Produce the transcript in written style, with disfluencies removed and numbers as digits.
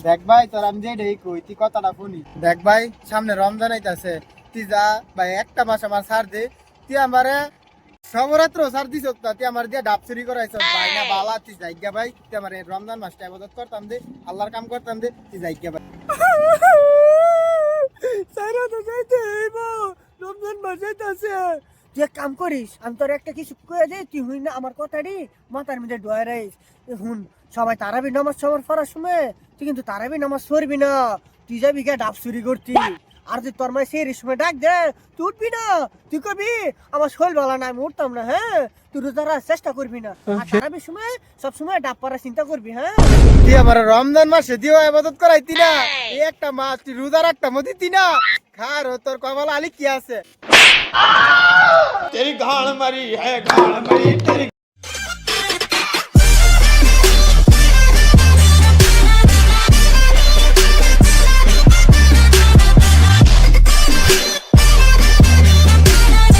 দেখ ভাই তোর আমি যে ঢেই কই তুই কথাটা শুনি। দেখ ভাই সামনে রমজান আইতাছে, তুই যা ভাই একটা মাস আমার ছাড় দে। তুই আমারে নবরাত্র ছাড় দিছ না, তুই আমার দিয়ে ডাব চুরি করাইছ ভাই না বালা। তুই যাইগা ভাই, তুই আমার রমজান মাসটা ইবাদত করতাম দে, আল্লাহর কাম করতাম দে, তুই যাইগা ভাই। সারা তো যাইতে হইব, রমজান মাস যাইতাছে। তুই এক কাম করিস, আমি তোর একটা কিছু কয়ে দে, তুই হুই না আমার কথাটি মাথার মধ্যে ডয়ে রাইস। হুন, সবাই তারাবি নামাজ সবার পড়ার সময় তুই কিন্তু তারাবি নামাজ পড়বি না, তুই যাবি গিয়ে ডাব চুরি করতি। আর তুই তোর মায়ের সেই সময় ডাক দে, তুই উঠবি না, তুই কবি আমার শৈল বালা না, আমি উঠতাম না। হ্যাঁ, তুই রোজার চেষ্টা করবি না, আর তারাবির সময় সবসময় ডাব পড়ার চিন্তা করবি। হ্যাঁ, তুই আমার রমজান মাসে দিও ইবাদত করাইতি না, এই একটা মাস তুই রোজা রাখতাম দিতি না। খার তোর কপাল আলি কি আছে। तेरी गाल मरी है गाल मरी तेरी